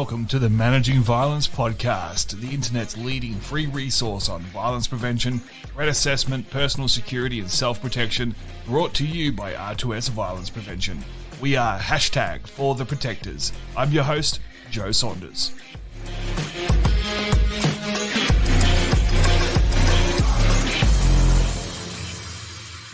Welcome to the Managing Violence podcast, the internet's leading free resource on violence prevention, threat assessment, personal security, and self-protection, brought to you by R2S Violence Prevention. We are #ForTheProtectors. I'm your host, Joe Saunders.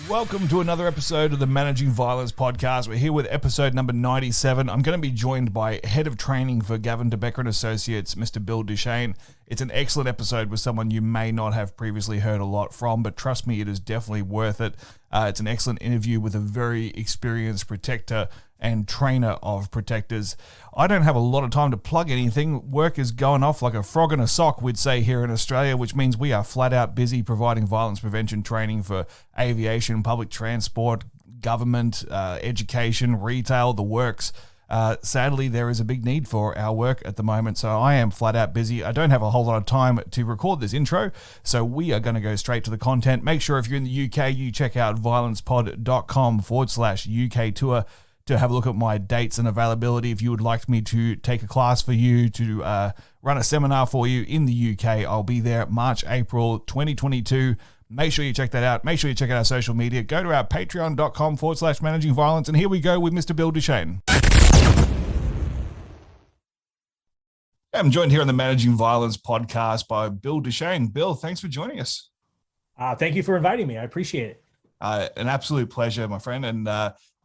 Welcome to another episode of the Managing Violence podcast. We're here with episode number 97. I'm going to be joined by Head of Training for Gavin DeBecker and Associates, Mr. Bill DuChene. It's an excellent episode with someone you may not have previously heard a lot from, but trust me, it is definitely worth it. It's an excellent interview with a very experienced protector and trainer of protectors. I don't have a lot of time to plug anything. Work is going off like a frog in a sock, we'd say here in Australia, which means we are flat out busy providing violence prevention training for aviation, public transport, government, education, retail, the works. Sadly, there is a big need for our work at the moment, so I am flat out busy. I don't have a whole lot of time to record this intro, so we are going to go straight to the content. Make sure if you're in the UK, you check out violencepod.com/UK tour to have a look at my dates and availability. If you would like me to take a class for you, to run a seminar for you in the UK, I'll be there March, April 2022. Make sure you check that out. Make sure you check out our social media. Go to our patreon.com/managing violence. And here we go with Mr. Bill DuChene. I'm joined here on the Managing Violence podcast by Bill DuChene. Bill, thanks for joining us. Thank you for inviting me. I appreciate it. An absolute pleasure, my friend. And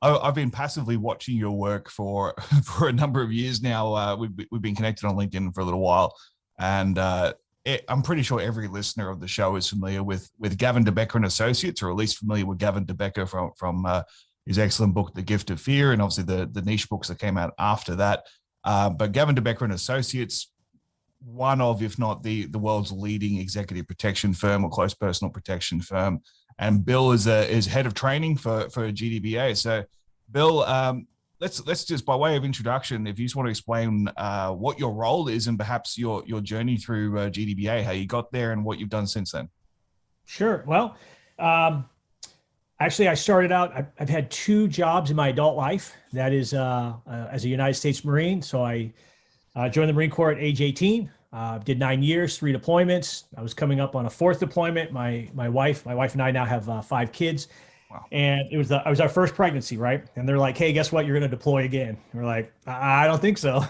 I've been passively watching your work for a number of years now. We've been connected on LinkedIn for a little while, and I'm pretty sure every listener of the show is familiar with Gavin DeBecker and Associates, or at least familiar with Gavin DeBecker from his excellent book, The Gift of Fear, and obviously the niche books that came out after that. But Gavin DeBecker and Associates, one of, if not the world's leading executive protection firm or close personal protection firm. And Bill is head of training for GDBA. So, Bill, let's just, by way of introduction, if you just want to explain what your role is and perhaps your journey through GDBA, how you got there and what you've done since then. Sure. Well, actually, I started out, I've had two jobs in my adult life. That is as a United States Marine. So I joined the Marine Corps at age 18. Did 9 years, 3 deployments. I was coming up on a 4th deployment. My wife and I now have 5 kids. Wow. And it was our first pregnancy, right? And they're like, "Hey, guess what? You're going to deploy again." And we're like, "I don't think so."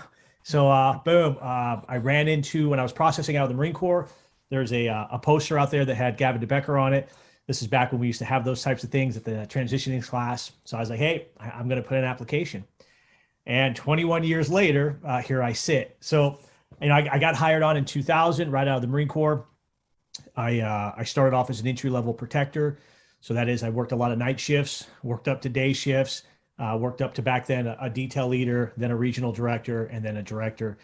So boom, I ran into, when I was processing out of the Marine Corps, there's a poster out there that had Gavin DeBecker on it. This is back when we used to have those types of things at the transitioning class. So I was like, "Hey, I'm going to put in an application." And 21 years later, here I sit. So, I got hired on in 2000, right out of the Marine Corps. I started off as an entry-level protector. So that is, I worked a lot of night shifts, worked up to day shifts, worked up to, back then, a detail leader, then a regional director, and then a director.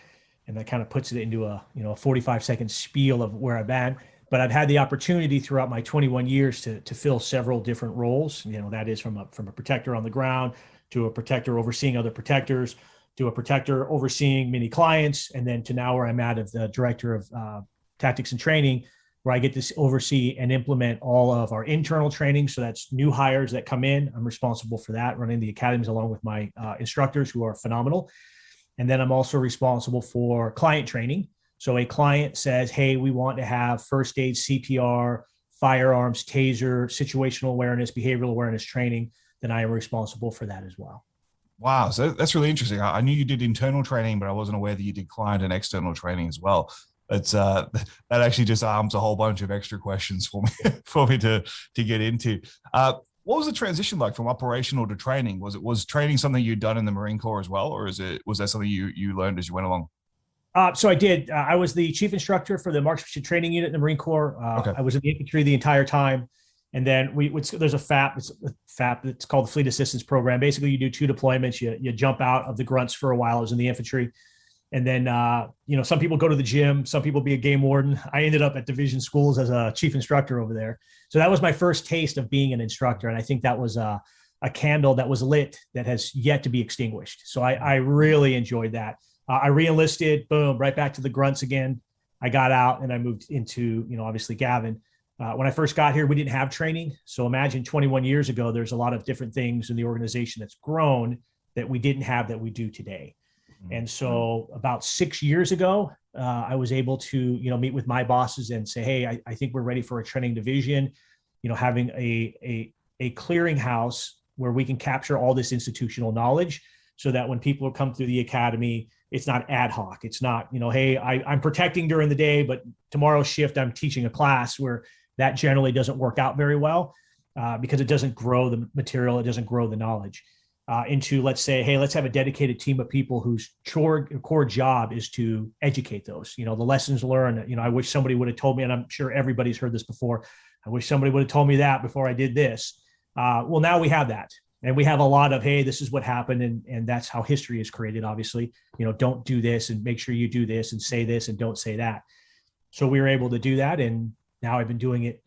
And that kind of puts it into a 45-second spiel of where I've been. But I've had the opportunity throughout my 21 years to fill several different roles. That is from a protector on the ground to a protector overseeing other protectors, to a protector overseeing many clients, and then to now where I'm at of the director of tactics and training, where I get to oversee and implement all of our internal training. So that's new hires that come in. I'm responsible for that, running the academies along with my instructors, who are phenomenal. And then I'm also responsible for client training. So a client says, "Hey, we want to have first aid, CPR, firearms, taser, situational awareness, behavioral awareness training," then I am responsible for that as well. Wow. So that's really interesting. I knew you did internal training, but I wasn't aware that you did client and external training as well. It's that actually just arms a whole bunch of extra questions for me to get into. What was the transition like from operational to training? Was training something you'd done in the Marine Corps as well, or was that something you learned as you went along? So I did. I was the chief instructor for the marksmanship training unit in the Marine Corps. Okay. I was in the infantry the entire time. And then there's a FAP. It's called the Fleet Assistance Program. Basically, you do 2 deployments. You jump out of the grunts for a while. I was in the infantry. And then, some people go to the gym. Some people be a game warden. I ended up at division schools as a chief instructor over there. So that was my first taste of being an instructor. And I think that was a candle that was lit that has yet to be extinguished. So I really enjoyed that. I re-enlisted, boom, right back to the grunts again. I got out and I moved into, obviously Gavin. When I first got here, we didn't have training. So imagine 21 years ago, there's a lot of different things in the organization that's grown that we didn't have that we do today. And so about 6 years ago, I was able to, meet with my bosses and say, hey, I think we're ready for a training division, having a clearinghouse where we can capture all this institutional knowledge so that when people come through the academy, it's not ad hoc. It's not, hey, I'm protecting during the day, but tomorrow's shift, I'm teaching a class, where that generally doesn't work out very well because it doesn't grow the material. It doesn't grow the knowledge. Into, let's say, hey, let's have a dedicated team of people whose core job is to educate those, the lessons learned. I wish somebody would have told me, and I'm sure everybody's heard this before, I wish somebody would have told me that before I did this. Well, now we have that. And we have a lot of, hey, this is what happened. And that's how history is created, obviously. Don't do this, and make sure you do this, and say this, and don't say that. So we were able to do that. And now I've been doing it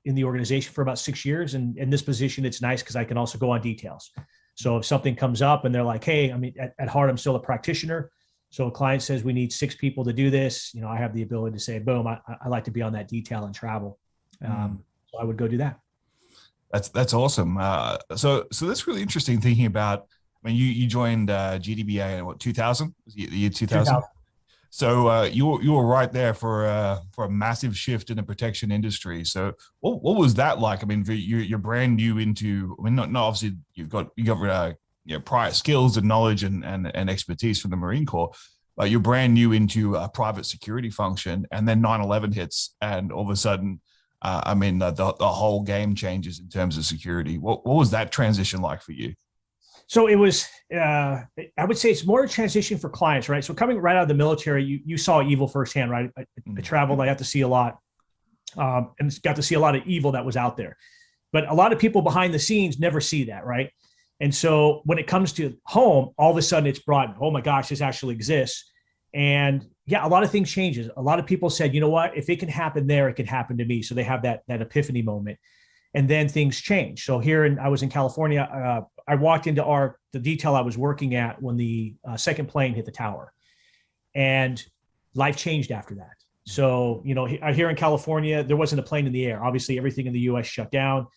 in the organization for about 6 years. And in this position, it's nice because I can also go on details. So if something comes up and they're like, hey, I mean, at heart, I'm still a practitioner. So a client says we need 6 people to do this. I have the ability to say, boom, I like to be on that detail and travel. So I would go do that. That's awesome. So that's really interesting thinking about, I mean, you joined GDBA in what, 2000? Was it the year 2000? So you were right there for a massive shift in the protection industry. So what was that like? I mean, you're brand new into, I mean, not obviously you got prior skills and knowledge and expertise from the Marine Corps, but you're brand new into a private security function, and then 9/11 hits, and all of a sudden, the whole game changes in terms of security. What was that transition like for you? So it was, I would say it's more a transition for clients, right? So coming right out of the military, you saw evil firsthand, right? I traveled, I got to see a lot, and got to see a lot of evil that was out there. But a lot of people behind the scenes never see that, right? And so when it comes to home, all of a sudden it's brought, oh my gosh, this actually exists. And yeah, a lot of things changes. A lot of people said, you know what, if it can happen there, it can happen to me. So they have that epiphany moment. And then things change. So I was in California. I walked into the detail I was working at when the second plane hit the tower, and life changed after that. So, here in California, there wasn't a plane in the air. Obviously, everything in the U.S. shut down.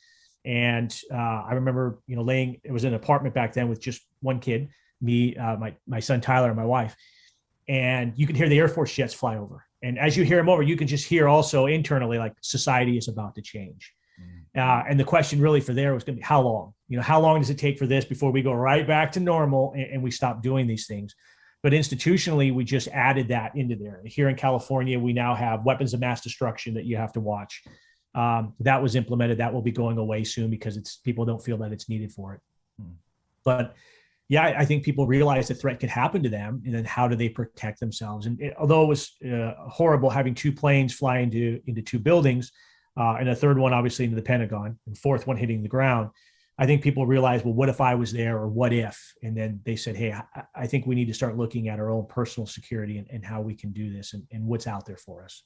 And I remember, it was an apartment back then with just one kid, me, my son, Tyler, and my wife. And you could hear the Air Force jets fly over. And as you hear them over, you can just hear also internally, like, society is about to change. And the question really for there was going to be, how long? How long does it take for this before we go right back to normal and we stop doing these things? But institutionally, we just added that into there. Here in California, we now have weapons of mass destruction that you have to watch. That was implemented. That will be going away soon because people don't feel that it's needed for it. But yeah, I think people realize the threat could happen to them, and then how do they protect themselves? And although it was horrible having 2 planes fly into 2 buildings, and a third one obviously into the Pentagon, and 4th one hitting the ground, I think people realize, well, what if I was there, or what if? And then they said, hey, I think we need to start looking at our own personal security and how we can do this and what's out there for us.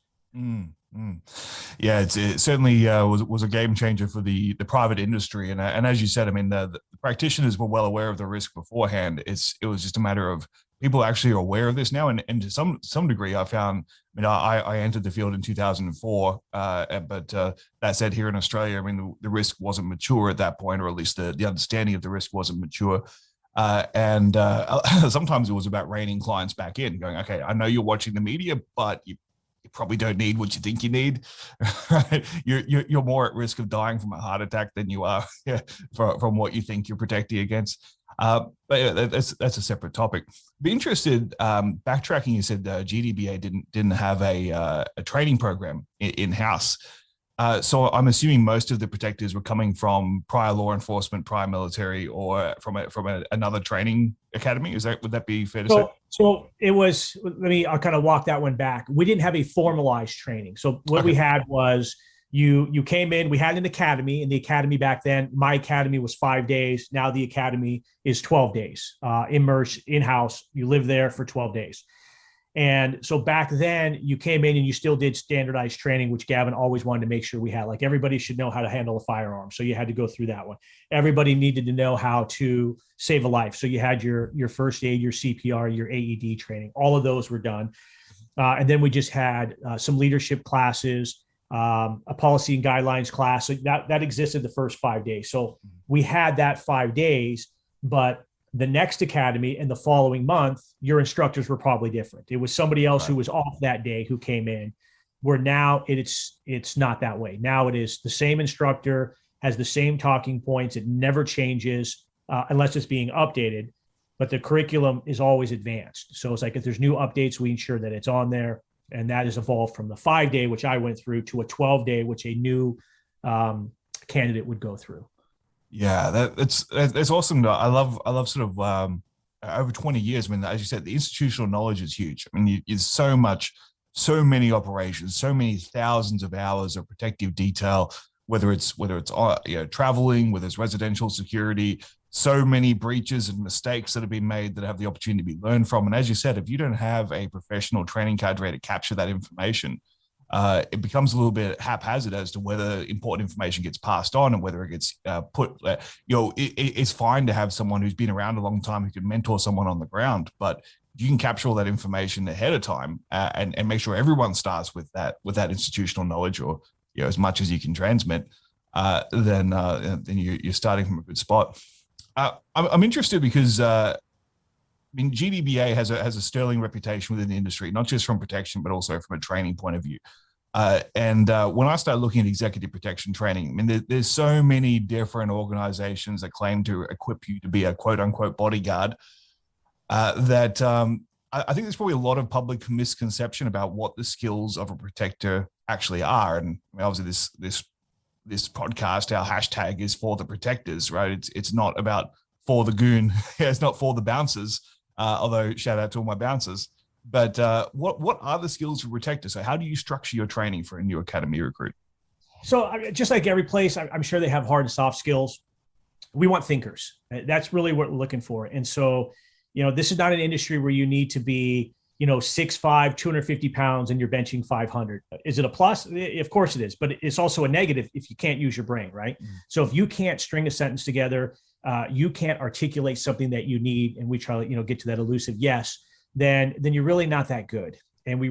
Yeah, it certainly was a game changer for the private industry, and as you said, I mean, the practitioners were well aware of the risk beforehand. It was just a matter of people actually are aware of this now, and to some degree, I found. I mean, I entered the field in 2004, but that said, here in Australia, I mean, the risk wasn't mature at that point, or at least the understanding of the risk wasn't mature. And sometimes it was about reining clients back in, going, okay, I know you're watching the media, but you probably don't need what you think you need. Right? You're more at risk of dying from a heart attack than you are from what you think you're protecting against. But yeah, that's a separate topic. Be interested, backtracking, you said GDBA didn't have a training program in-house. So I'm assuming most of the protectors were coming from prior law enforcement, prior military, or from another training academy. Would that be fair to say? So it was. I'll kind of walk that one back. We didn't have a formalized training. So what we had was you came in. We had an academy, and the academy back then, my academy was 5 days. Now the academy is 12 days, immersed in-house. You live there for 12 days. And so back then you came in and you still did standardized training, which Gavin always wanted to make sure we had. Like, everybody should know how to handle a firearm. So you had to go through that one. Everybody needed to know how to save a life. So you had your first aid, your CPR, your AED training. All of those were done. And then we just had some leadership classes, a policy and guidelines class. So that existed the first 5 days. So we had that 5 days, but the next academy and the following month, your instructors were probably different. It was somebody else who was off that day who came in, where now it's not that way. Now it is the same instructor, has the same talking points. It never changes unless it's being updated, but the curriculum is always advanced. So it's like if there's new updates, we ensure that it's on there. And that has evolved from the 5-day, which I went through, to a 12-day, which a new candidate would go through. Yeah, that's awesome. I love sort of over 20 years. I mean, as you said, the institutional knowledge is huge. I mean, it's so many operations, so many thousands of hours of protective detail, whether it's traveling, whether it's residential security, so many breaches and mistakes that have been made that have the opportunity to be learned from. And as you said, if you don't have a professional training cadre to capture that information, it becomes a little bit haphazard as to whether important information gets passed on and whether it gets put. It's fine to have someone who's been around a long time who can mentor someone on the ground, but you can capture all that information ahead of time and make sure everyone starts with that institutional knowledge, or as much as you can transmit. Then you're starting from a good spot. I'm interested because GDBA has a sterling reputation within the industry, not just from protection, but also from a training point of view. And when I start looking at executive protection training, I mean, there's so many different organizations that claim to equip you to be a quote unquote bodyguard that I think there's probably a lot of public misconception about what the skills of a protector actually are. And I mean, obviously this podcast, our hashtag is for the protectors, right? It's not about for the goon. It's not for the bouncers. Although shout out to all my bouncers. But what are the skills for protectors? So how do you structure your training for a new academy recruit? So just like every place, I'm sure they have hard and soft skills. We want thinkers. That's really what we're looking for. And so, this is not an industry where you need to be, 6'5", 250 pounds and you're benching 500. Is it a plus? Of course it is, but it's also a negative if you can't use your brain, right? So if you can't string a sentence together, you can't articulate something that you need, and we try to, get to that elusive yes, then you're really not that good. And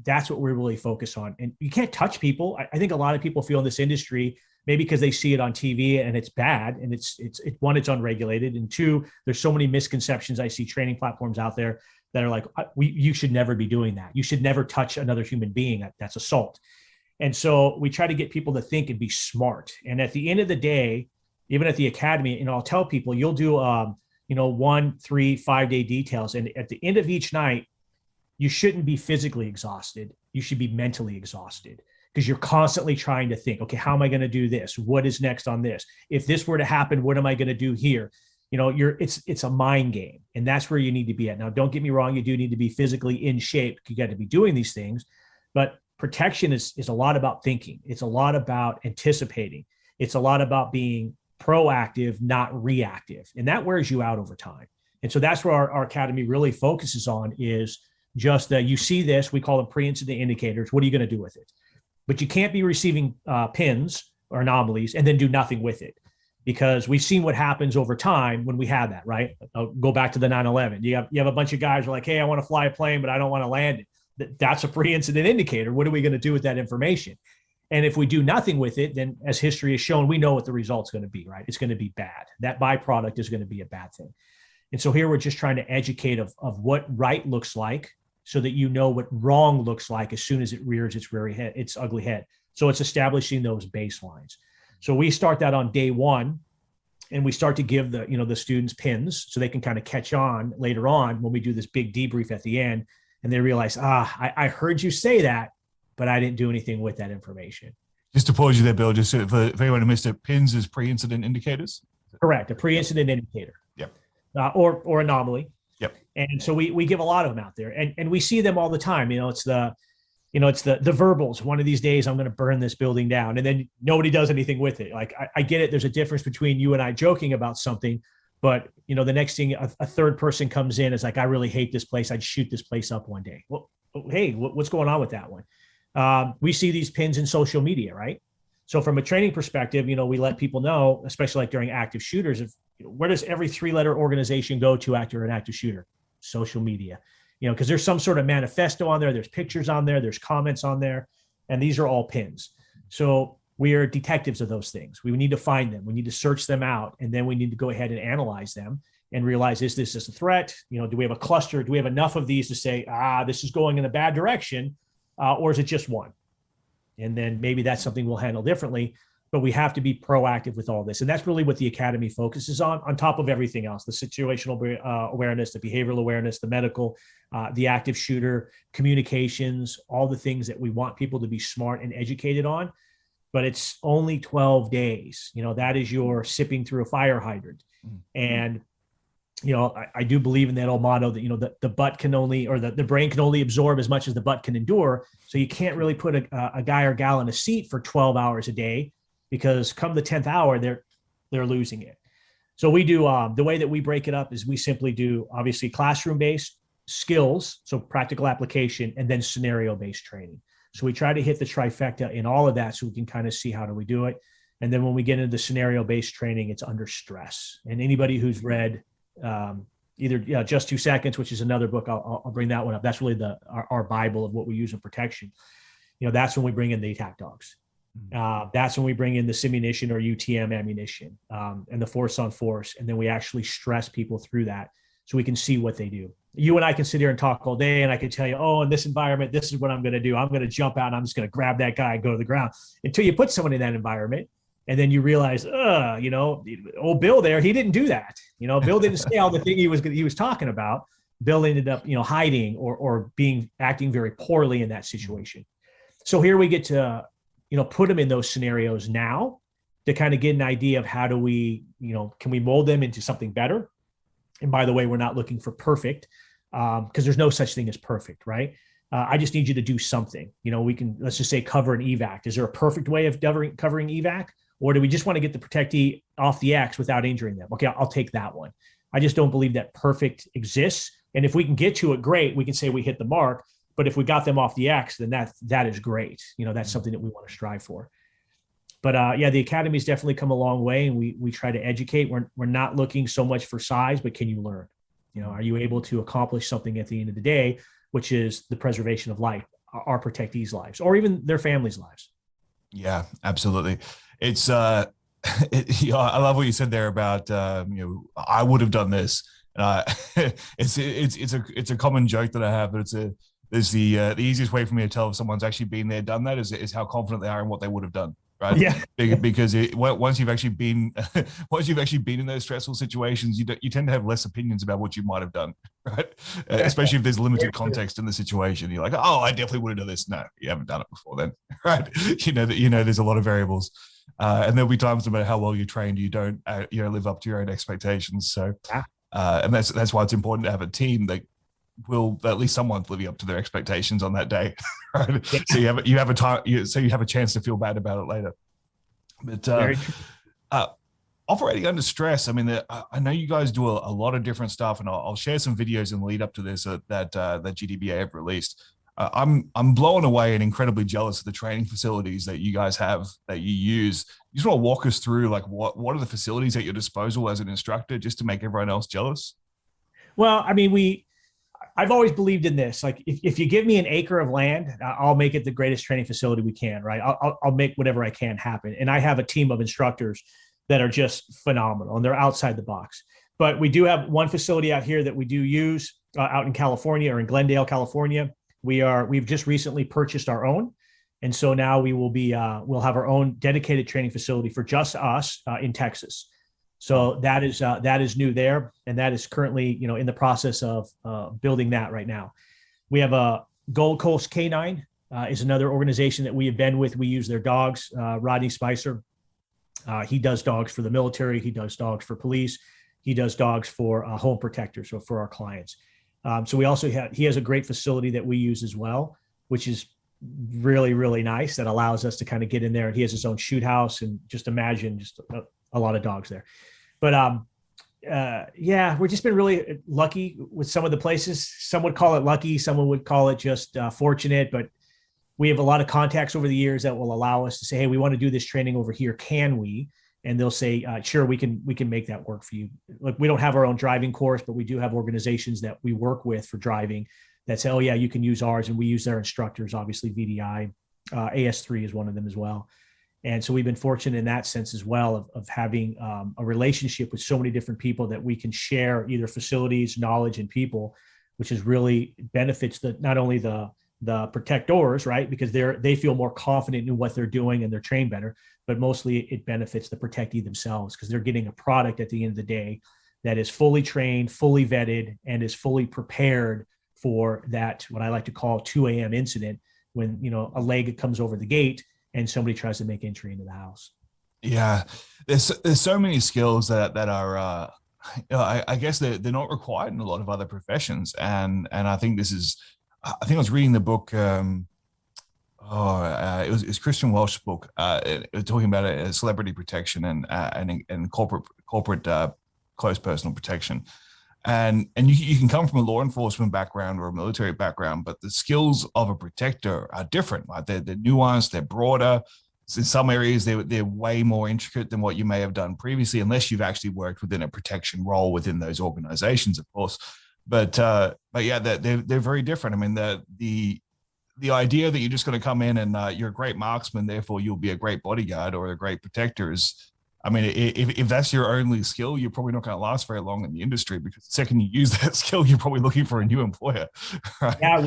that's what we really focus on. And you can't touch people. I think a lot of people feel in this industry, maybe because they see it on TV and it's bad, and it's one, it's unregulated, and two, there's so many misconceptions. I see training platforms out there that are like, you should never be doing that. You should never touch another human being. That's assault. And so we try to get people to think and be smart. And at the end of the day, even at the academy, I'll tell people, you'll do, 1, 3, 5-day details. And at the end of each night, you shouldn't be physically exhausted. You should be mentally exhausted, because you're constantly trying to think, okay, how am I going to do this? What is next on this? If this were to happen, what am I going to do here? It's a mind game, and that's where you need to be at. Now, don't get me wrong. You do need to be physically in shape. You got to be doing these things, but protection is a lot about thinking. It's a lot about anticipating. It's a lot about being proactive, not reactive. And that wears you out over time. And so that's where our academy really focuses on, is just that you see this, we call them pre-incident indicators. What are you going to do with it? But you can't be receiving pins or anomalies and then do nothing with it, because we've seen what happens over time when we have that, right? I'll go back to the 9/11. You have a bunch of guys who are like, hey, I want to fly a plane, but I don't want to land it. That's a pre-incident indicator. What are we going to do with that information? And if we do nothing with it, then as history has shown, we know what the result's going to be, right? It's going to be bad. That byproduct is going to be a bad thing. And so here we're just trying to educate of what right looks like, so that you know what wrong looks like as soon as it rears its ugly head. So it's establishing those baselines. So we start that on day one, and we start to give the students pins so they can kind of catch on later on when we do this big debrief at the end, and they realize, I heard you say that, but I didn't do anything with that information. Just to pause you there, Bill, just for anyone who missed it, pins is pre-incident indicators? Correct, a pre-incident indicator. Yep. Or anomaly. Yep. And so we give a lot of them out there, and we see them all the time. It's the verbals. One of these days I'm going to burn this building down, and then nobody does anything with it. Like I get it. There's a difference between you and I joking about something, but the next thing a third person comes in is like, I really hate this place. I'd shoot this place up one day. Well, hey, what's going on with that one? We see these pins in social media, right? So from a training perspective, we let people know, especially like during active shooters, where does every 3-letter organization go to after an active shooter? Social media, because there's some sort of manifesto on there. There's pictures on there. There's comments on there. And these are all pins. So we are detectives of those things. We need to find them. We need to search them out. And then we need to go ahead and analyze them and realize, is this a threat? Do we have a cluster? Do we have enough of these to say, this is going in a bad direction? Or is it just one? And then maybe that's something we'll handle differently, but we have to be proactive with all this. And that's really what the Academy focuses on top of everything else, the situational awareness, the behavioral awareness, the medical, the active shooter, communications, all the things that we want people to be smart and educated on. But it's only 12 days. That is your sipping through a fire hydrant. And, I do believe in that old motto that, the butt can only, or the brain can only absorb as much as the butt can endure. So you can't really put a guy or gal in a seat for 12 hours a day, because come the 10th hour, they're losing it. So we do, the way that we break it up is we simply do, obviously, classroom-based skills, so practical application, and then scenario-based training. So we try to hit the trifecta in all of that, so we can kind of see how do we do it. And then when we get into the scenario-based training, it's under stress. And anybody who's read either Just 2 Seconds, which is another book, I'll bring that one up. That's really our Bible of what we use in protection. That's when we bring in the attack dogs. That's when we bring in the simunition or UTM ammunition, and the force on force. And then we actually stress people through that so we can see what they do. You and I can sit here and talk all day, and I can tell you, in this environment, this is what I'm going to do. I'm going to jump out and I'm just going to grab that guy and go to the ground, until you put someone in that environment. And then you realize, old Bill there, he didn't do that. Bill didn't say all the thing he was talking about. Bill ended up, hiding or acting very poorly in that situation. So here we get to, put them in those scenarios now to kind of get an idea of how do we, can we mold them into something better? And by the way, we're not looking for perfect, because there's no such thing as perfect, right? I just need you to do something. We can, let's just say, cover an evac. Is there a perfect way of covering evac? Or do we just want to get the protectee off the X without injuring them? Okay, I'll take that one. I just don't believe that perfect exists. And if we can get to it, great. We can say we hit the mark. But if we got them off the X, then that is great. That's something that we want to strive for. But the Academy's definitely come a long way, and we try to educate. We're not looking so much for size, but can you learn? Are you able to accomplish something at the end of the day, which is the preservation of life, our protectees' lives, or even their families' lives? Yeah, absolutely. It's I love what you said there about I would have done this. It's a common joke that I have, but it's the easiest way for me to tell if someone's actually been there, done that, is how confident they are in what they would have done. Right. Yeah. Because once you've actually been in those stressful situations, you tend to have less opinions about what you might have done. Right. Especially if there's limited context in the situation. You're like, I definitely would have done this. No, you haven't done it before then. Right. There's a lot of variables. And there'll be times no matter how well you're trained, you don't live up to your own expectations. So and that's why it's important to have a team that will at least someone's living up to their expectations on that day, right? So you have a chance to feel bad about it later. But operating under stress, I mean, I know you guys do a lot of different stuff, and I'll share some videos in the lead up to this that GDBA have released. I'm blown away and incredibly jealous of the training facilities that you guys have that you use. You just want to walk us through, like, what are the facilities at your disposal as an instructor, just to make everyone else jealous? Well, I mean, I've always believed in this. Like, if you give me an acre of land, I'll make it the greatest training facility we can, right? I'll make whatever I can happen. And I have a team of instructors that are just phenomenal, and they're outside the box. But we do have one facility out here that we do use out in California, or in Glendale, California. We've just recently purchased our own. And so now we'll have our own dedicated training facility for just us in Texas. So that is new there, and that is currently, in the process of building that right now. We have a Gold Coast Canine is another organization that we have been with. We use their dogs. Rodney Spicer, he does dogs for the military. He does dogs for police. He does dogs for home protectors, so for our clients. So he has a great facility that we use as well, which is really, really nice. That allows us to kind of get in there. He has his own shoot house, and just imagine a lot of dogs there. But we've just been really lucky with some of the places. Some would call it lucky, someone would call it just fortunate, but we have a lot of contacts over the years that will allow us to say, hey, we want to do this training over here. Can we? And they'll say, sure, we can make that work for you. Like, we don't have our own driving course, but we do have organizations that we work with for driving that say, oh yeah, you can use ours. And we use their instructors, obviously VDI, AS3 is one of them as well. And so we've been fortunate in that sense as well of having a relationship with so many different people that we can share either facilities, knowledge, and people, which is really benefits not only the protectors, right? Because they feel more confident in what they're doing and they're trained better, but mostly it benefits the protectee themselves because they're getting a product at the end of the day that is fully trained, fully vetted, and is fully prepared for that, what I like to call 2 a.m. incident when, a leg comes over the gate and somebody tries to make entry into the house. Yeah, there's so many skills that are, I guess they're not required in a lot of other professions, and I think I think I was reading the book. It was Christian Welch's book, talking about celebrity protection and corporate close personal protection. And you can come from a law enforcement background or a military background, but the skills of a protector are different. Right? They're nuanced, they're broader. In some areas, they're way more intricate than what you may have done previously, unless you've actually worked within a protection role within those organizations, of course. But yeah, they're very different. I mean, the idea that you're just going to come in and you're a great marksman, therefore you'll be a great bodyguard or a great protector is, I mean, if that's your only skill, you're probably not going to last very long in the industry because the second you use that skill, you're probably looking for a new employer. Right? Yeah,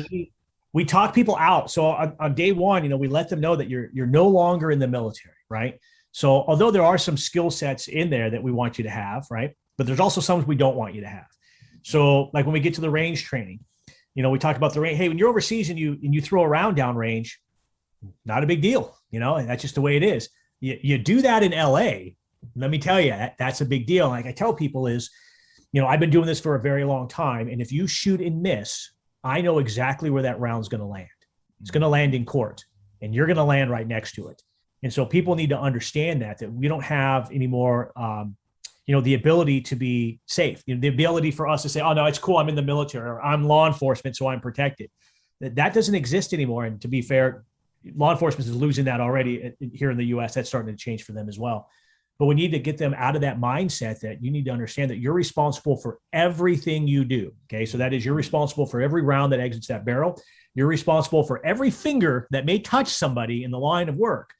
we talk people out. So on day one, we let them know that you're no longer in the military, right? So although there are some skill sets in there that we want you to have, right? But there's also some we don't want you to have. So like when we get to the range training, we talk about the range. Hey, when you're overseas and you throw a round down range, not a big deal, and that's just the way it is. You do that in LA. Let me tell you, that's a big deal. Like I tell people is, I've been doing this for a very long time. And if you shoot and miss, I know exactly where that round's going to land. It's going to land in court and you're going to land right next to it. And so people need to understand that we don't have anymore, the ability to be safe, the ability for us to say, oh no, it's cool. I'm in the military or I'm law enforcement, so I'm protected. That doesn't exist anymore. And to be fair, law enforcement is losing that already here in the US. That's starting to change for them as well. But we need to get them out of that mindset that you need to understand that you're responsible for everything you do. Okay. So that is, you're responsible for every round that exits that barrel. You're responsible for every finger that may touch somebody in the line of work,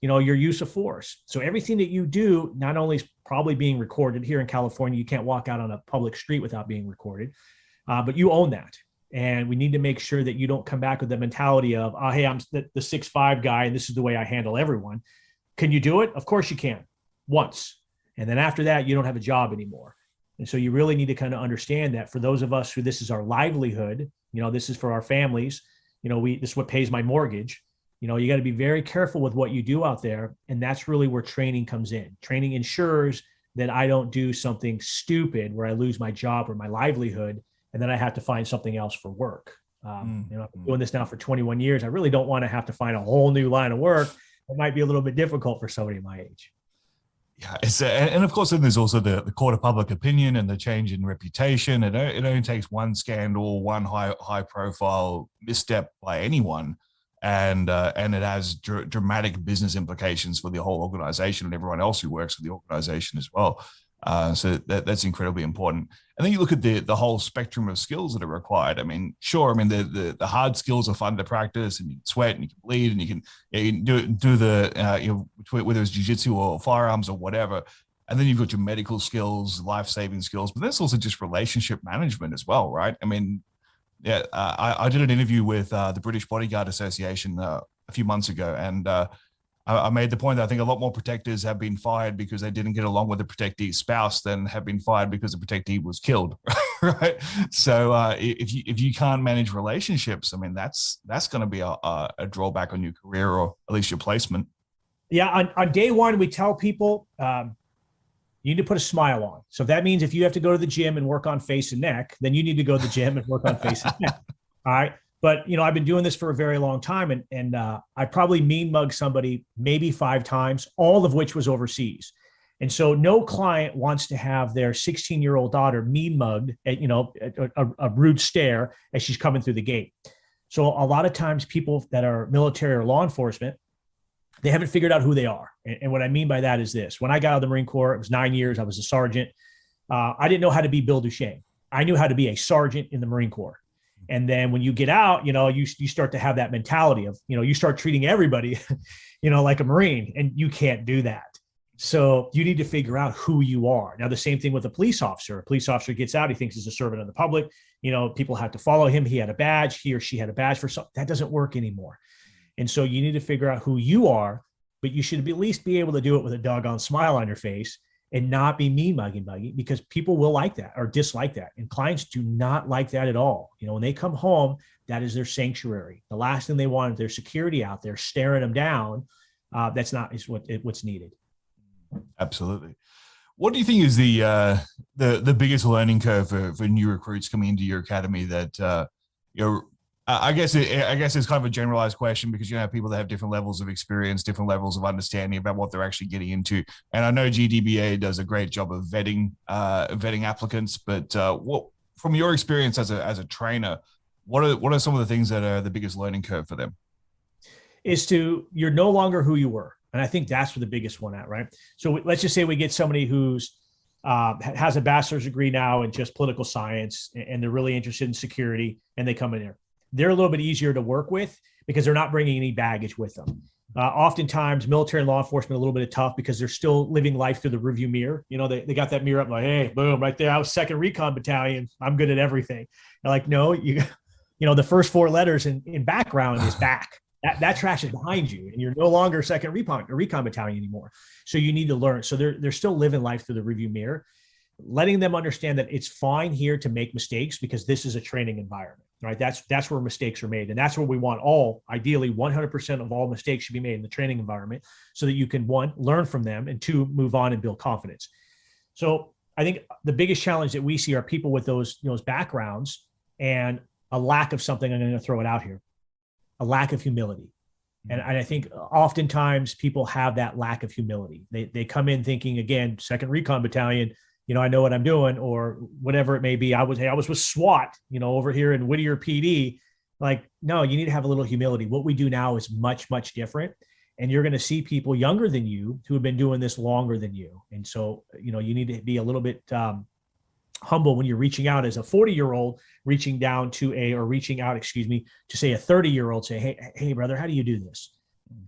your use of force. So everything that you do not only is probably being recorded. Here in California, you can't walk out on a public street without being recorded, but you own that. And we need to make sure that you don't come back with the mentality of, oh, hey, I'm the 6'5" guy, and this is the way I handle everyone. Can you do it? Of course you can. Once. And then after that, you don't have a job anymore. And so you really need to kind of understand that for those of us who this is our livelihood, this is for our families, this is what pays my mortgage. You got to be very careful with what you do out there. And that's really where training comes in. Training ensures that I don't do something stupid where I lose my job or my livelihood, and then I have to find something else for work. I've been doing this now for 21 years. I really don't want to have to find a whole new line of work. It might be a little bit difficult for somebody my age. Yeah, and of course, then there's also the court of public opinion and the change in reputation. It only takes one scandal, one high profile misstep by anyone, and it has dramatic business implications for the whole organization and everyone else who works with the organization as well. So that's incredibly important. And then you look at the whole spectrum of skills that are required. I mean, sure. I mean, the hard skills are fun to practice, and you can sweat and you can bleed and you can do the whether it's jiu-jitsu or firearms or whatever. And then you've got your medical skills, life-saving skills, but there's also just relationship management as well, right? I mean, yeah, I did an interview with the British Bodyguard Association a few months ago, and I made the point that I think a lot more protectors have been fired because they didn't get along with the protectee's spouse than have been fired because the protectee was killed, right? So if you can't manage relationships, I mean, that's going to be a drawback on your career or at least your placement. Yeah, on day one, we tell people you need to put a smile on. So if that means if you have to go to the gym and work on face and neck, then you need to go to the gym and work on face and neck. All right. But, I've been doing this for a very long time, and I probably mean mugged somebody maybe 5 times, all of which was overseas. And so no client wants to have their 16-year-old daughter mean mugged at, a rude stare as she's coming through the gate. So a lot of times people that are military or law enforcement, they haven't figured out who they are. And what I mean by that is this. When I got out of the Marine Corps, it was 9 years. I was a sergeant. I didn't know how to be Bill DuChene. I knew how to be a sergeant in the Marine Corps. And then when you get out, you start to have that mentality of, you start treating everybody, like a Marine, and you can't do that. So you need to figure out who you are. Now, the same thing with a police officer. A police officer gets out, he thinks he's a servant of the public. People have to follow him. He had a badge, he or she had a badge for something. That doesn't work anymore. And so you need to figure out who you are, but you should at least be able to do it with a doggone smile on your face and not be mean mugging, because people will like that or dislike that. And clients do not like that at all. When they come home, that is their sanctuary. The last thing they want is their security out there staring them down. That's not what's needed. Absolutely. What do you think is the biggest learning curve for new recruits coming into your academy that I guess it's kind of a generalized question, because you have people that have different levels of experience, different levels of understanding about what they're actually getting into. And I know GDBA does a great job of vetting applicants, but what, from your experience as a trainer, what are some of the things that are the biggest learning curve for them? You're no longer who you were. And I think that's where the biggest one at, right? So let's just say we get somebody who's has a bachelor's degree now in just political science, and they're really interested in security, and they come in here. They're a little bit easier to work with because they're not bringing any baggage with them. Oftentimes, military and law enforcement are a little bit tough because they're still living life through the rearview mirror. They got that mirror up like, hey, boom, right there. I was 2nd Recon Battalion. I'm good at everything. They're like, no, the first 4 letters in background is back. That trash is behind you, and you're no longer 2nd Recon Battalion anymore. So you need to learn. So they're still living life through the rearview mirror, letting them understand that it's fine here to make mistakes because this is a training environment, right? That's where mistakes are made. And that's where we want ideally 100% of all mistakes should be made in the training environment, so that you can, 1, learn from them, and 2, move on and build confidence. So I think the biggest challenge that we see are people with those backgrounds and a lack of something. I'm going to throw it out here. A lack of humility. And I think oftentimes people have that lack of humility. They come in thinking, again, 2nd Recon Battalion, I know what I'm doing, or whatever it may be. I was with SWAT, over here in Whittier PD. Like, no, you need to have a little humility. What we do now is much, much different. And you're going to see people younger than you who have been doing this longer than you. And so, you need to be a little bit humble when you're reaching out as a 40-year-old, reaching out to say a 30-year-old, say, hey, brother, how do you do this?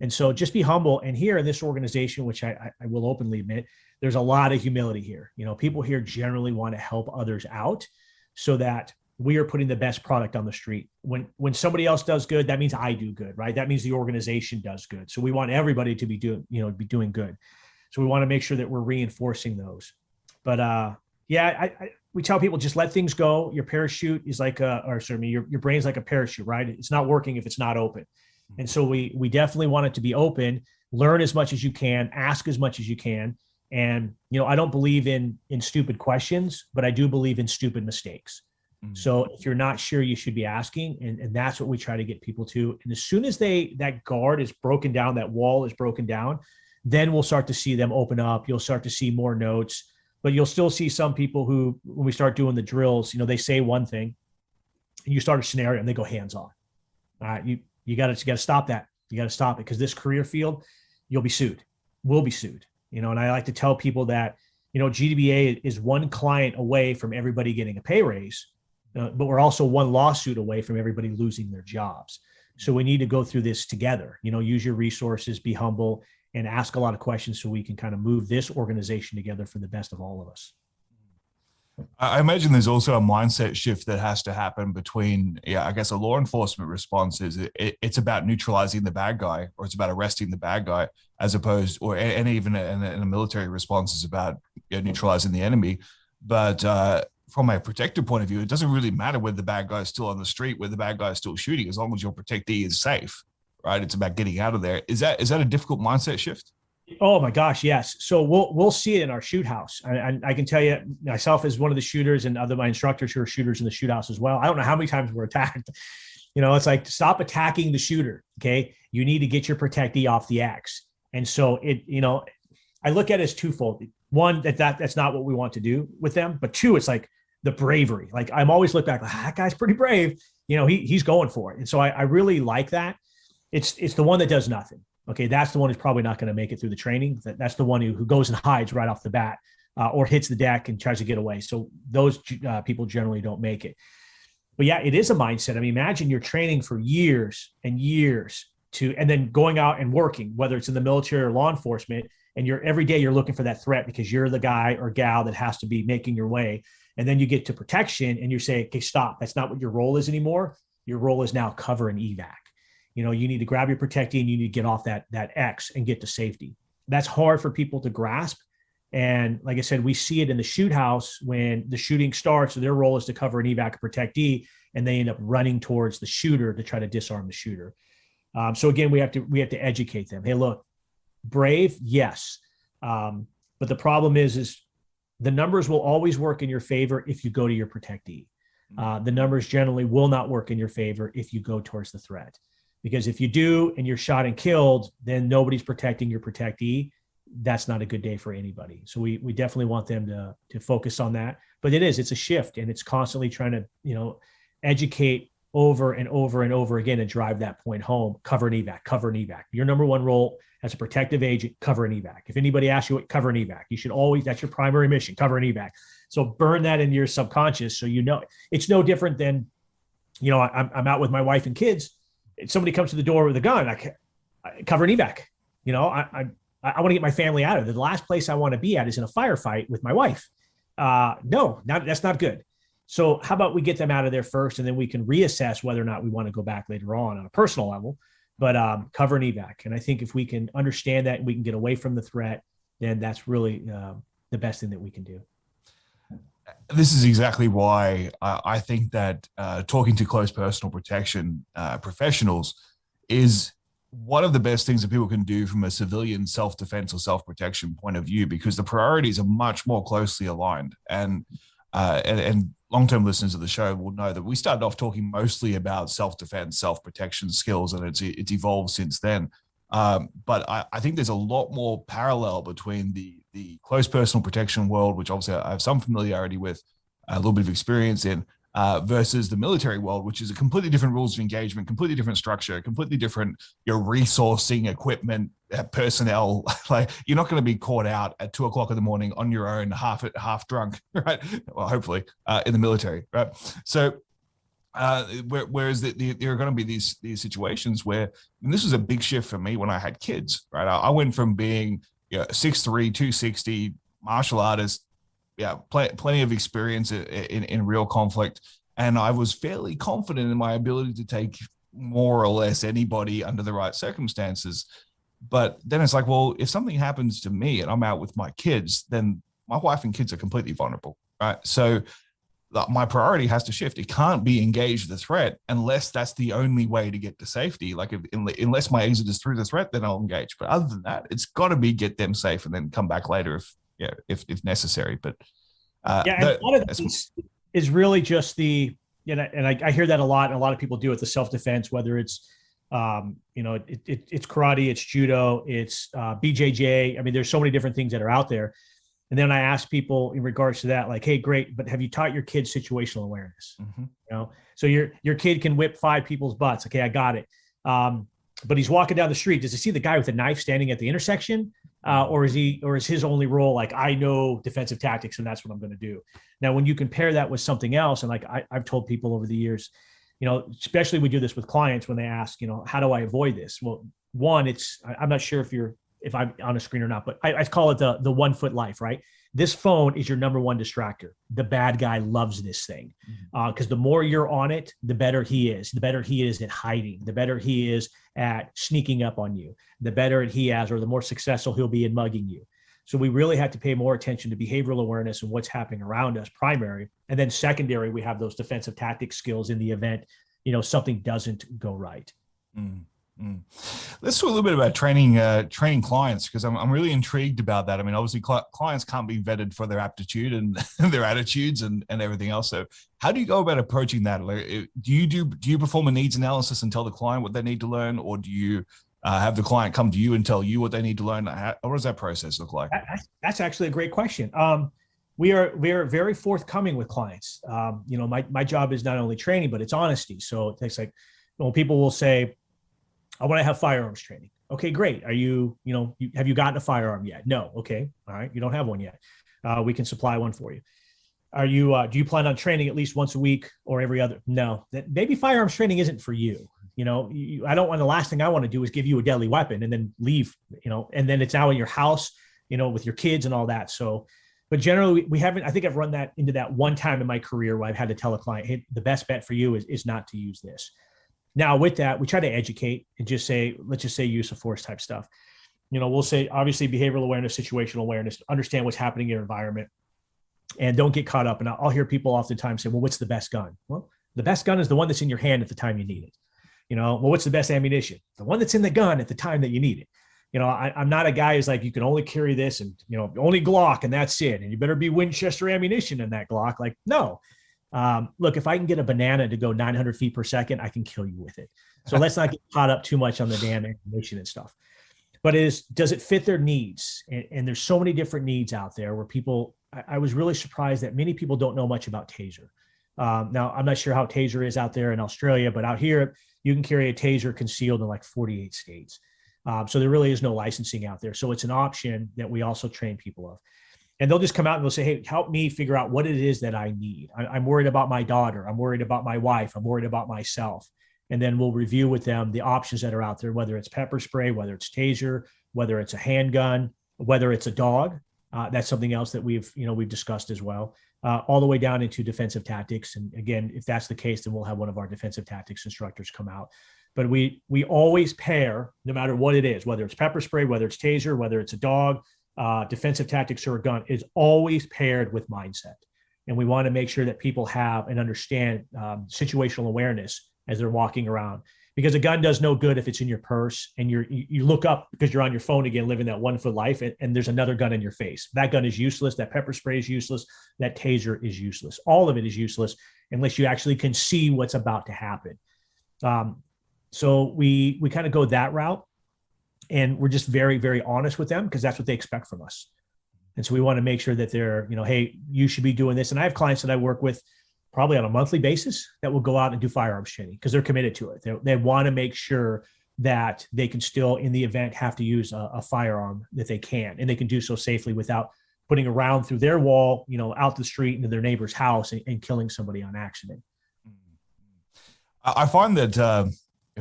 And so just be humble. And here in this organization, which I will openly admit, there's a lot of humility here. People here generally want to help others out so that we are putting the best product on the street. When somebody else does good, that means I do good, right? That means the organization does good. So we want everybody to be doing good. So we want to make sure that we're reinforcing those. But we tell people, just let things go. Your parachute is like your brain's like a parachute, right? It's not working if it's not open. And so we definitely want it to be open. Learn as much as you can, ask as much as you can. And, I don't believe in stupid questions, but I do believe in stupid mistakes. Mm-hmm. So if you're not sure, you should be asking. And that's what we try to get people to. And as soon as that guard is broken down, that wall is broken down, then we'll start to see them open up. You'll start to see more notes. But you'll still see some people who, when we start doing the drills, they say one thing, and you start a scenario and they go hands on. All right, you got to stop that. You got to stop it, because this career field, you'll be sued. We'll be sued. And I like to tell people that, GDBA is one client away from everybody getting a pay raise, but we're also one lawsuit away from everybody losing their jobs. So we need to go through this together. Use your resources, be humble, and ask a lot of questions so we can kind of move this organization together for the best of all of us. I imagine there's also a mindset shift that has to happen between, I guess, a law enforcement response is it's about neutralizing the bad guy, or it's about arresting the bad guy, as opposed, and even in a military response is about neutralizing the enemy. But from a protective point of view, it doesn't really matter whether the bad guy is still on the street, whether the bad guy is still shooting, as long as your protectee is safe. Right, it's about getting out of there. Is that a difficult mindset shift? Oh my gosh, yes. So we'll see it in our shoot house. I can tell you, myself as one of the shooters, and my instructors who are shooters in the shoot house as well. I don't know how many times we're attacked. It's like, stop attacking the shooter. Okay, you need to get your protectee off the X. And so I look at it as twofold. One, that's not what we want to do with them, but 2, it's like the bravery. Like, I'm always look back, like, that guy's pretty brave. He's going for it. And so I really like that. It's the one that does nothing. Okay, that's the one who's probably not going to make it through the training. That's the one who goes and hides right off the bat, or hits the deck and tries to get away. So those people generally don't make it. But yeah, it is a mindset. I mean, imagine you're training for years and years and then going out and working, whether it's in the military or law enforcement, and every day you're looking for that threat because you're the guy or gal that has to be making your way. And then you get to protection and you say, okay, stop. That's not what your role is anymore. Your role is now cover and evac. You need to grab your protectee and you need to get off that X and get to safety. That's hard for people to grasp. And like I said, we see it in the shoot house when the shooting starts. So their role is to cover and evac and protectee, and they end up running towards the shooter to try to disarm the shooter. So again, we have to educate them. Hey, look, brave, yes, but the problem is the numbers will always work in your favor if you go to your protectee. The numbers generally will not work in your favor if you go towards the threat, because if you do and you're shot and killed, then nobody's protecting your protectee. That's not a good day for anybody. So we definitely want them to focus on that. But it's a shift, and it's constantly trying to, educate over and over and over again and drive that point home. Cover and evac. Your number one role as a protective agent, cover and evac. If anybody asks you what cover and evac, you should always, that's your primary mission, cover and evac. So burn that into your subconscious. So, it's no different than, I'm out with my wife and kids. Somebody comes to the door with a gun, I cover and evac. I want to get my family out of it. The last place I want to be at is in a firefight with my wife. That's not good. So how about we get them out of there first, and then we can reassess whether or not we want to go back later on a personal level, but cover and evac. And I think if we can understand that and we can get away from the threat, then that's really the best thing that we can do. This is exactly why I think that talking to close personal protection professionals is one of the best things that people can do from a civilian self-defense or self-protection point of view, because the priorities are much more closely aligned. And long-term listeners of the show will know that we started off talking mostly about self-defense, self-protection skills, and it's evolved since then. But I think there's a lot more parallel between the close personal protection world, which obviously I have some familiarity with, a little bit of experience in, versus the military world, which is a completely different rules of engagement, completely different structure, completely different resourcing, equipment, personnel. Like, you're not going to be caught out at 2:00 in the morning on your own, half drunk, right? Well, hopefully, in the military, right? So, whereas there are going to be these situations where, and this was a big shift for me when I had kids, right? I went from being 6'3", 260 martial artist, plenty of experience in real conflict, and I was fairly confident in my ability to take more or less anybody under the right circumstances. But then it's like, well, if something happens to me and I'm out with my kids, then my wife and kids are completely vulnerable, right? So my priority has to shift. It can't be engage the threat unless that's the only way to get to safety. Like, unless my exit is through the threat, then I'll engage. But other than that, it's got to be get them safe and then come back later if necessary. But a lot of this is really just I hear that a lot, and a lot of people do it, the self-defense, whether it's it's karate, it's judo, it's BJJ. I mean, there's so many different things that are out there. And then I ask people in regards to that, like, hey, great, but have you taught your kids situational awareness? Mm-hmm. So your kid can whip 5 people's butts. Okay, I got it. But he's walking down the street. Does he see the guy with the knife standing at the intersection? Or is his only role, like, I know defensive tactics and that's what I'm going to do? Now, when you compare that with something else, and like I've told people over the years, especially we do this with clients when they ask, how do I avoid this? Well, one, I'm not sure if I'm on a screen or not, but I call it the 1 foot life, right? This phone is your number one distractor. The bad guy loves this thing because the more you're on it, the better he is. The better he is at hiding. The better he is at sneaking up on you. The better he has, or the more successful he'll be in mugging you. So we really have to pay more attention to behavioral awareness and what's happening around us, primary. And then secondary, we have those defensive tactics skills in the event, something doesn't go right. Let's talk a little bit about training clients, because I'm really intrigued about that. I mean, obviously clients can't be vetted for their aptitude and their attitudes and everything else. So how do you go about approaching that? Like, do you perform a needs analysis and tell the client what they need to learn, or do you have the client come to you and tell you what they need to learn? What does that process look like? That's actually a great question. We are very forthcoming with clients. My job is not only training, but it's honesty. So it's like, people will say, I want to have firearms training. Okay, great. Are you have you gotten a firearm yet? No. Okay. All right. You don't have one yet. We can supply one for you. do you plan on training at least once a week or every other? No, that maybe firearms training isn't for you. I don't want, the last thing I want to do is give you a deadly weapon and then leave, and then it's now in your house, with your kids and all that. So, but generally we haven't, I think I've run that into that one time in my career where I've had to tell a client, hey, the best bet for you is not to use this. Now with that, we try to educate and just say, let's just say use of force type stuff. We'll say, obviously behavioral awareness, situational awareness, understand what's happening in your environment and don't get caught up. And I'll hear people oftentimes say, well, what's the best gun? Well, the best gun is the one that's in your hand at the time you need it. Well, what's the best ammunition? The one that's in the gun at the time that you need it. I'm not a guy who's like, you can only carry this and, only Glock and that's it. And you better be Winchester ammunition in that Glock. Like, no. Look, if I can get a banana to go 900 feet per second, I can kill you with it. So let's not get caught up too much on the damn ammunition and stuff. But does it fit their needs? And there's so many different needs out there where people, I was really surprised that many people don't know much about Taser. Now, I'm not sure how Taser is out there in Australia, but out here, you can carry a Taser concealed in like 48 states. So there really is no licensing out there. So it's an option that we also train people of. And they'll just come out and they'll say, hey, help me figure out what it is that I need. I'm worried about my daughter. I'm worried about my wife. I'm worried about myself. And then we'll review with them the options that are out there, whether it's pepper spray, whether it's Taser, whether it's a handgun, whether it's a dog. That's something else that we've discussed as well, all the way down into defensive tactics. And again, if that's the case, then we'll have one of our defensive tactics instructors come out. But we always pair, no matter what it is, whether it's pepper spray, whether it's Taser, whether it's a dog, defensive tactics or a gun, is always paired with mindset. And we want to make sure that people have and understand situational awareness as they're walking around, because a gun does no good if it's in your purse and you look up because you're on your phone again, living that 1 foot life, and there's another gun in your face. That gun is useless. That pepper spray is useless. That Taser is useless. All of it is useless unless you actually can see what's about to happen. So we kind of go that route, and we're just very, very honest with them because that's what they expect from us. And so we want to make sure that they're, hey, you should be doing this. And I have clients that I work with probably on a monthly basis that will go out and do firearms training because they're committed to it. They want to make sure that they can still, in the event, have to use a firearm that they can, and they can do so safely without putting a round through their wall, out the street into their neighbor's house and killing somebody on accident. I find that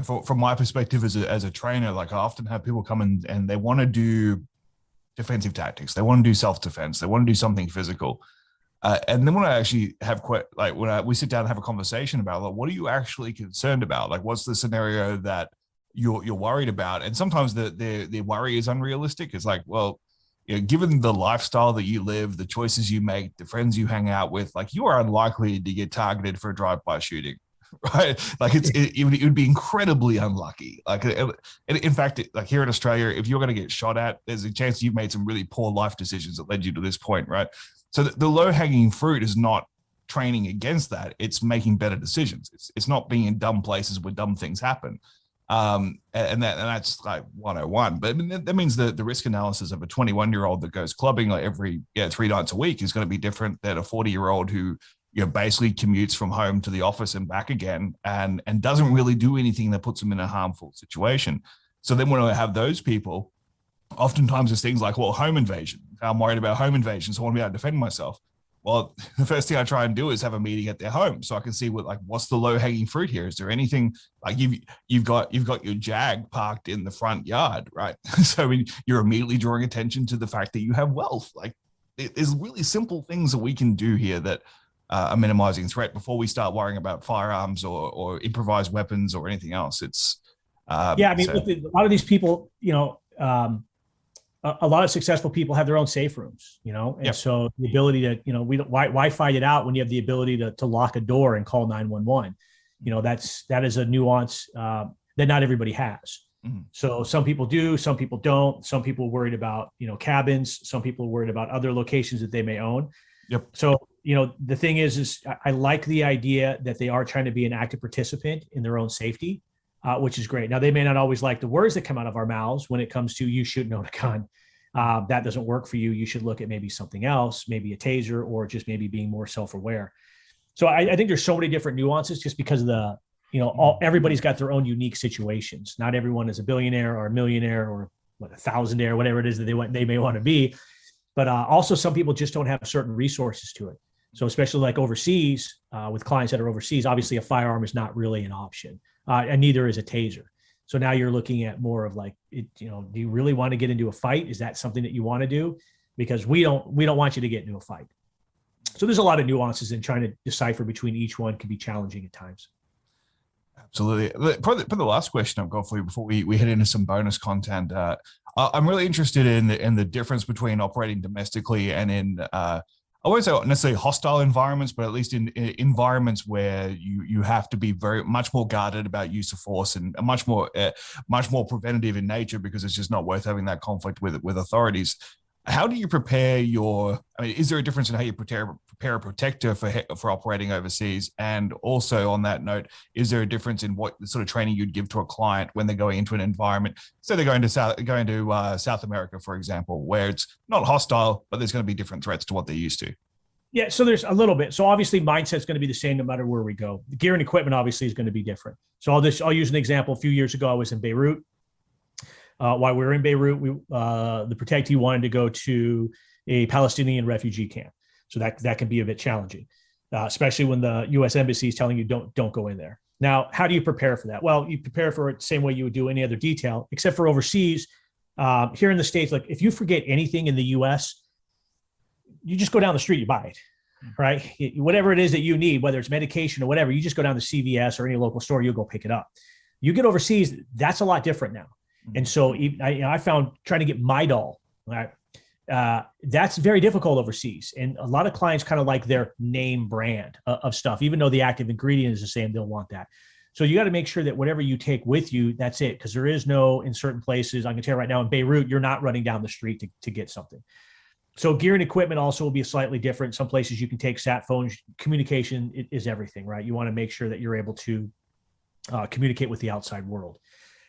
from my perspective as a trainer, like I often have people come in and they want to do defensive tactics. They want to do self-defense. They want to do something physical. And then when I actually have we sit down and have a conversation about, like, what are you actually concerned about? Like, what's the scenario that you're worried about? And sometimes the worry is unrealistic. It's like, well, given the lifestyle that you live, the choices you make, the friends you hang out with, like, you are unlikely to get targeted for a drive-by shooting, right? Like it would be incredibly unlucky. Like, in fact, like here in Australia, if you're going to get shot at, there's a chance you've made some really poor life decisions that led you to this point, right? So the low-hanging fruit is not training against that. It's making better decisions. It's not being in dumb places where dumb things happen. And that's like 101. But I mean, that means the risk analysis of a 21-year-old that goes clubbing like every 3 nights a week is going to be different than a 40-year-old who basically commutes from home to the office and back again and doesn't really do anything that puts them in a harmful situation. So then when I have those people, oftentimes there's things like, well, home invasion. I'm worried about home invasion, so I want to be able to defend myself. Well, the first thing I try and do is have a meeting at their home so I can see what's the low hanging fruit here. Is there anything like you've got your Jag parked in the front yard, right? So I mean, you're immediately drawing attention to the fact that you have wealth. Like, there's really simple things that we can do here that are minimizing threat before we start worrying about firearms or improvised weapons or anything else. It's I mean, so. A lot of these people, a lot of successful people have their own safe rooms, and yep. So the ability to, why fight it out when you have the ability to lock a door and call 911? That is a nuance that not everybody has. Mm-hmm. So some people do, some people don't. Some people are worried about, cabins. Some people are worried about other locations that they may own. Yep. So, the thing is I like the idea that they are trying to be an active participant in their own safety. Which is great. Now, they may not always like the words that come out of our mouths when it comes to you shouldn't own a gun. That doesn't work for you. You should look at maybe something else, maybe a Taser, or just maybe being more self-aware. So I think there's so many different nuances just because of everybody's got their own unique situations. Not everyone is a billionaire or a millionaire or a thousandaire, whatever it is that they may want to be. But also some people just don't have certain resources to it. So especially like overseas, with clients that are overseas, obviously a firearm is not really an option, and neither is a taser. So now you're looking at more of like, do you really want to get into a fight? Is that something that you want to do? Because we don't want you to get into a fight. So there's a lot of nuances in trying to decipher between each one can be challenging at times. Absolutely. Probably the last question I've got for you before we head into some bonus content. I'm really interested in the difference between operating domestically and in I won't say necessarily hostile environments, but at least in environments where you have to be very much more guarded about use of force and much more preventative in nature, because it's just not worth having that conflict with authorities. How do you prepare is there a difference in how you prepare a protector for operating overseas? And also on that note, is there a difference in what sort of training you'd give to a client when they're going into an environment? So they're going to South America, for example, where it's not hostile, but there's going to be different threats to what they're used to. Yeah, so there's a little bit. So obviously mindset's going to be the same no matter where we go. The gear and equipment obviously is going to be different. So I'll use an example. A few years ago, I was in Beirut. While we were in Beirut, the protectee wanted to go to a Palestinian refugee camp. So that can be a bit challenging, especially when the U.S. embassy is telling you don't go in there. Now, how do you prepare for that? Well, you prepare for it the same way you would do any other detail, except for overseas. Here in the States, like if you forget anything in the U.S., you just go down the street, you buy it, right? Whatever it is that you need, whether it's medication or whatever, you just go down to CVS or any local store, you'll go pick it up. You get overseas, that's a lot different now. And so I found trying to get Midol, right? That's very difficult overseas. And a lot of clients kind of like their name brand of stuff, even though the active ingredient is the same, they'll want that. So you got to make sure that whatever you take with you, that's it. Because there is no, in certain places, I can tell you right now in Beirut, you're not running down the street to get something. So gear and equipment also will be slightly different. Some places you can take sat phones. Communication is everything, right? You want to make sure that you're able to communicate with the outside world.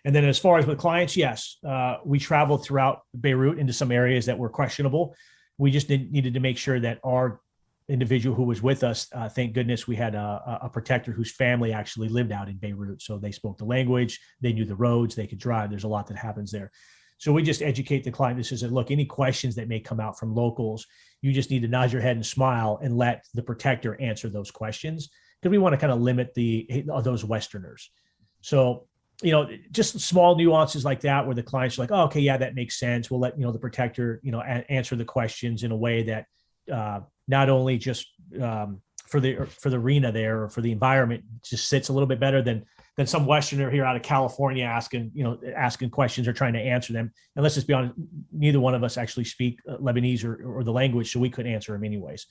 And then as far as with clients, yes, we traveled throughout Beirut into some areas that were questionable. We just needed to make sure that our individual who was with us, thank goodness we had a protector whose family actually lived out in Beirut. So they spoke the language, they knew the roads, they could drive. There's a lot that happens there. So we just educate the client. This is, look, any questions that may come out from locals, you just need to nod your head and smile and let the protector answer those questions, because we want to kind of limit those Westerners. So, just small nuances like that, where the client's like, oh, okay, yeah, that makes sense. We'll let, the protector, answer the questions in a way that not only just for the arena there or for the environment, just sits a little bit better than some Westerner here out of California asking questions or trying to answer them. And let's just be honest, neither one of us actually speak Lebanese or the language, so we couldn't answer them anyways.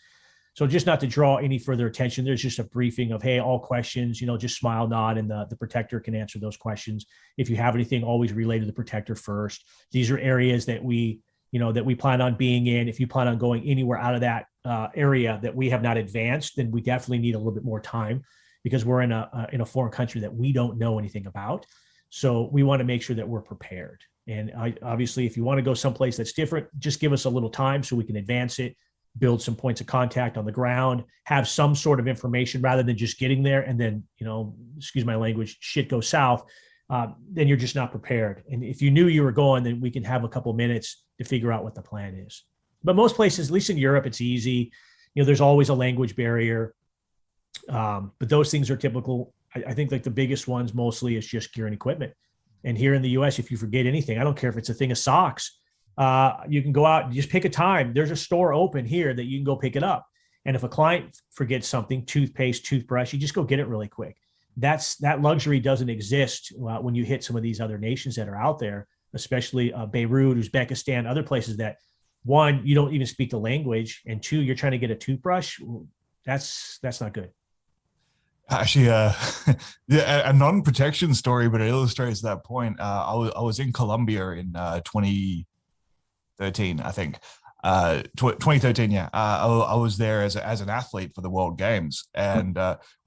So just not to draw any further attention, there's just a briefing of, hey, all questions, just smile, nod, and the protector can answer those questions. If you have anything, always relay to the protector first. These are areas that we plan on being in. If you plan on going anywhere out of that area that we have not advanced, then we definitely need a little bit more time, because we're in a foreign country that we don't know anything about. So we want to make sure that we're prepared. And obviously, if you want to go someplace that's different, just give us a little time so we can advance it, build some points of contact on the ground, have some sort of information rather than just getting there. And then, excuse my language, shit goes south. Then you're just not prepared. And if you knew you were going, then we can have a couple minutes to figure out what the plan is. But most places, at least in Europe, it's easy. There's always a language barrier. But those things are typical. I think like the biggest ones mostly is just gear and equipment. And here in the US, if you forget anything, I don't care if it's a thing of socks, you can go out and just pick a time. There's a store open here that you can go pick it up. And if a client forgets something, toothpaste, toothbrush, you just go get it really quick. That luxury doesn't exist when you hit some of these other nations that are out there, especially Beirut, Uzbekistan, other places that, one, you don't even speak the language, and two, you're trying to get a toothbrush. That's not good. Actually, a non-protection story, but it illustrates that point. I was in Colombia in 2013, I think. 2013, yeah. I was there as an athlete for the World Games, and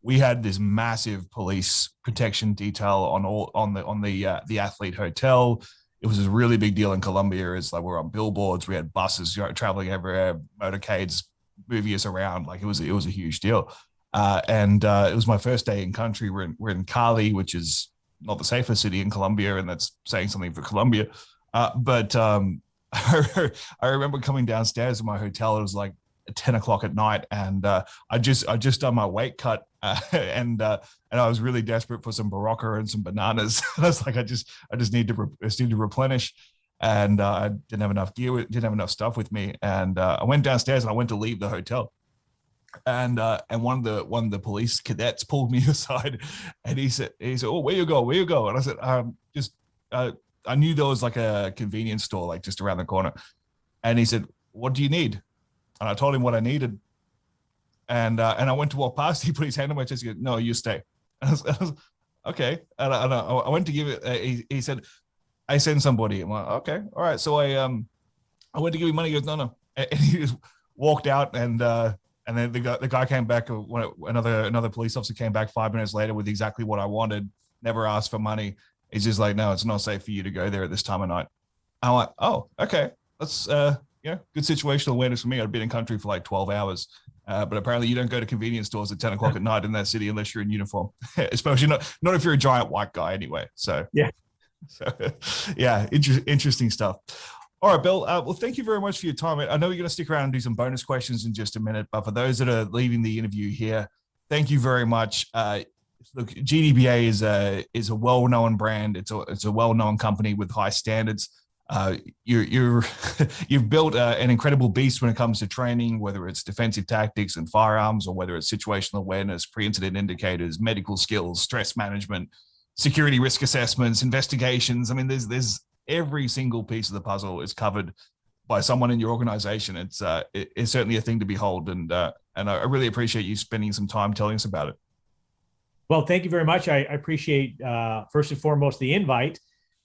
we had this massive police protection detail on the athlete hotel. It was a really big deal in Colombia. It's like we're on billboards, we had buses traveling everywhere, motorcades moving us around. Like it was a huge deal. And it was my first day in country. We're in Cali, which is not the safest city in Colombia, and that's saying something for Colombia. But I remember coming downstairs in my hotel. It was like at 10 o'clock at night, and I just done my weight cut, and I was really desperate for some Barocca and some bananas. I was like, I just need to replenish, and I didn't have enough gear, didn't have enough stuff with me, and I went downstairs and I went to leave the hotel. And one of the police cadets pulled me aside, and he said, "Oh, where you go? And I said, I knew there was like a convenience store like just around the corner." And he said, "What do you need?" And I told him what I needed. And I went to walk past. He put his hand on my chest. He goes, "No, you stay." And I was okay. And I went to give it. He said, "I send somebody." I'm like, "Okay, all right." So I went to give him money. He goes, "No." And he just walked out, and then the guy came back. Another police officer came back 5 minutes later with exactly what I wanted. Never asked for money. He's just like, "No, it's not safe for you to go there at this time of night." I'm like, "Oh, okay. That's good situational awareness for me." I'd been in country for like 12 hours, but apparently you don't go to convenience stores at 10 o'clock at night in that city unless you're in uniform, especially not if you're a giant white guy anyway. So interesting stuff. All right, Bill. Well, thank you very much for your time. I know you're going to stick around and do some bonus questions in just a minute, but for those that are leaving the interview here, thank you very much. Look, GDBA is a well-known brand. It's a well-known company with high standards. You've built an incredible beast when it comes to training, whether it's defensive tactics and firearms, or whether it's situational awareness, pre-incident indicators, medical skills, stress management, security risk assessments, investigations. I mean, there's every single piece of the puzzle is covered by someone in your organization. It's certainly a thing to behold, and I really appreciate you spending some time telling us about it. Well, thank you very much. I appreciate first and foremost the invite,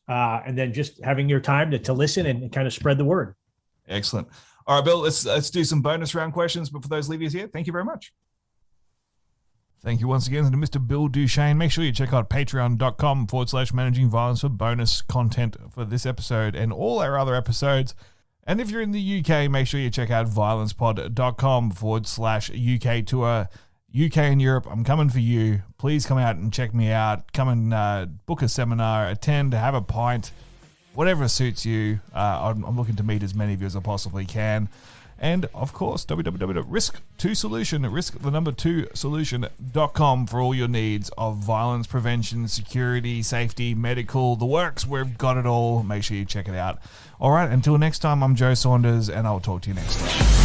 and then just having your time to listen and kind of spread the word. Excellent. All right, Bill, let's do some bonus round questions. But for those leavers here, thank you very much. Thank you once again to Mr. Bill DuChene. Make sure you check out patreon.com/managing violence for bonus content for this episode and all our other episodes. And if you're in the UK, make sure you check out violencepod.com/UK tour. UK and Europe, I'm coming for you. Please come out and check me out. Come and book a seminar, attend, have a pint, whatever suits you. I'm looking to meet as many of you as I possibly can. And, of course, www.risk2solution.com for all your needs of violence prevention, security, safety, medical, the works. We've got it all. Make sure you check it out. All right, until next time, I'm Joe Saunders, and I'll talk to you next time.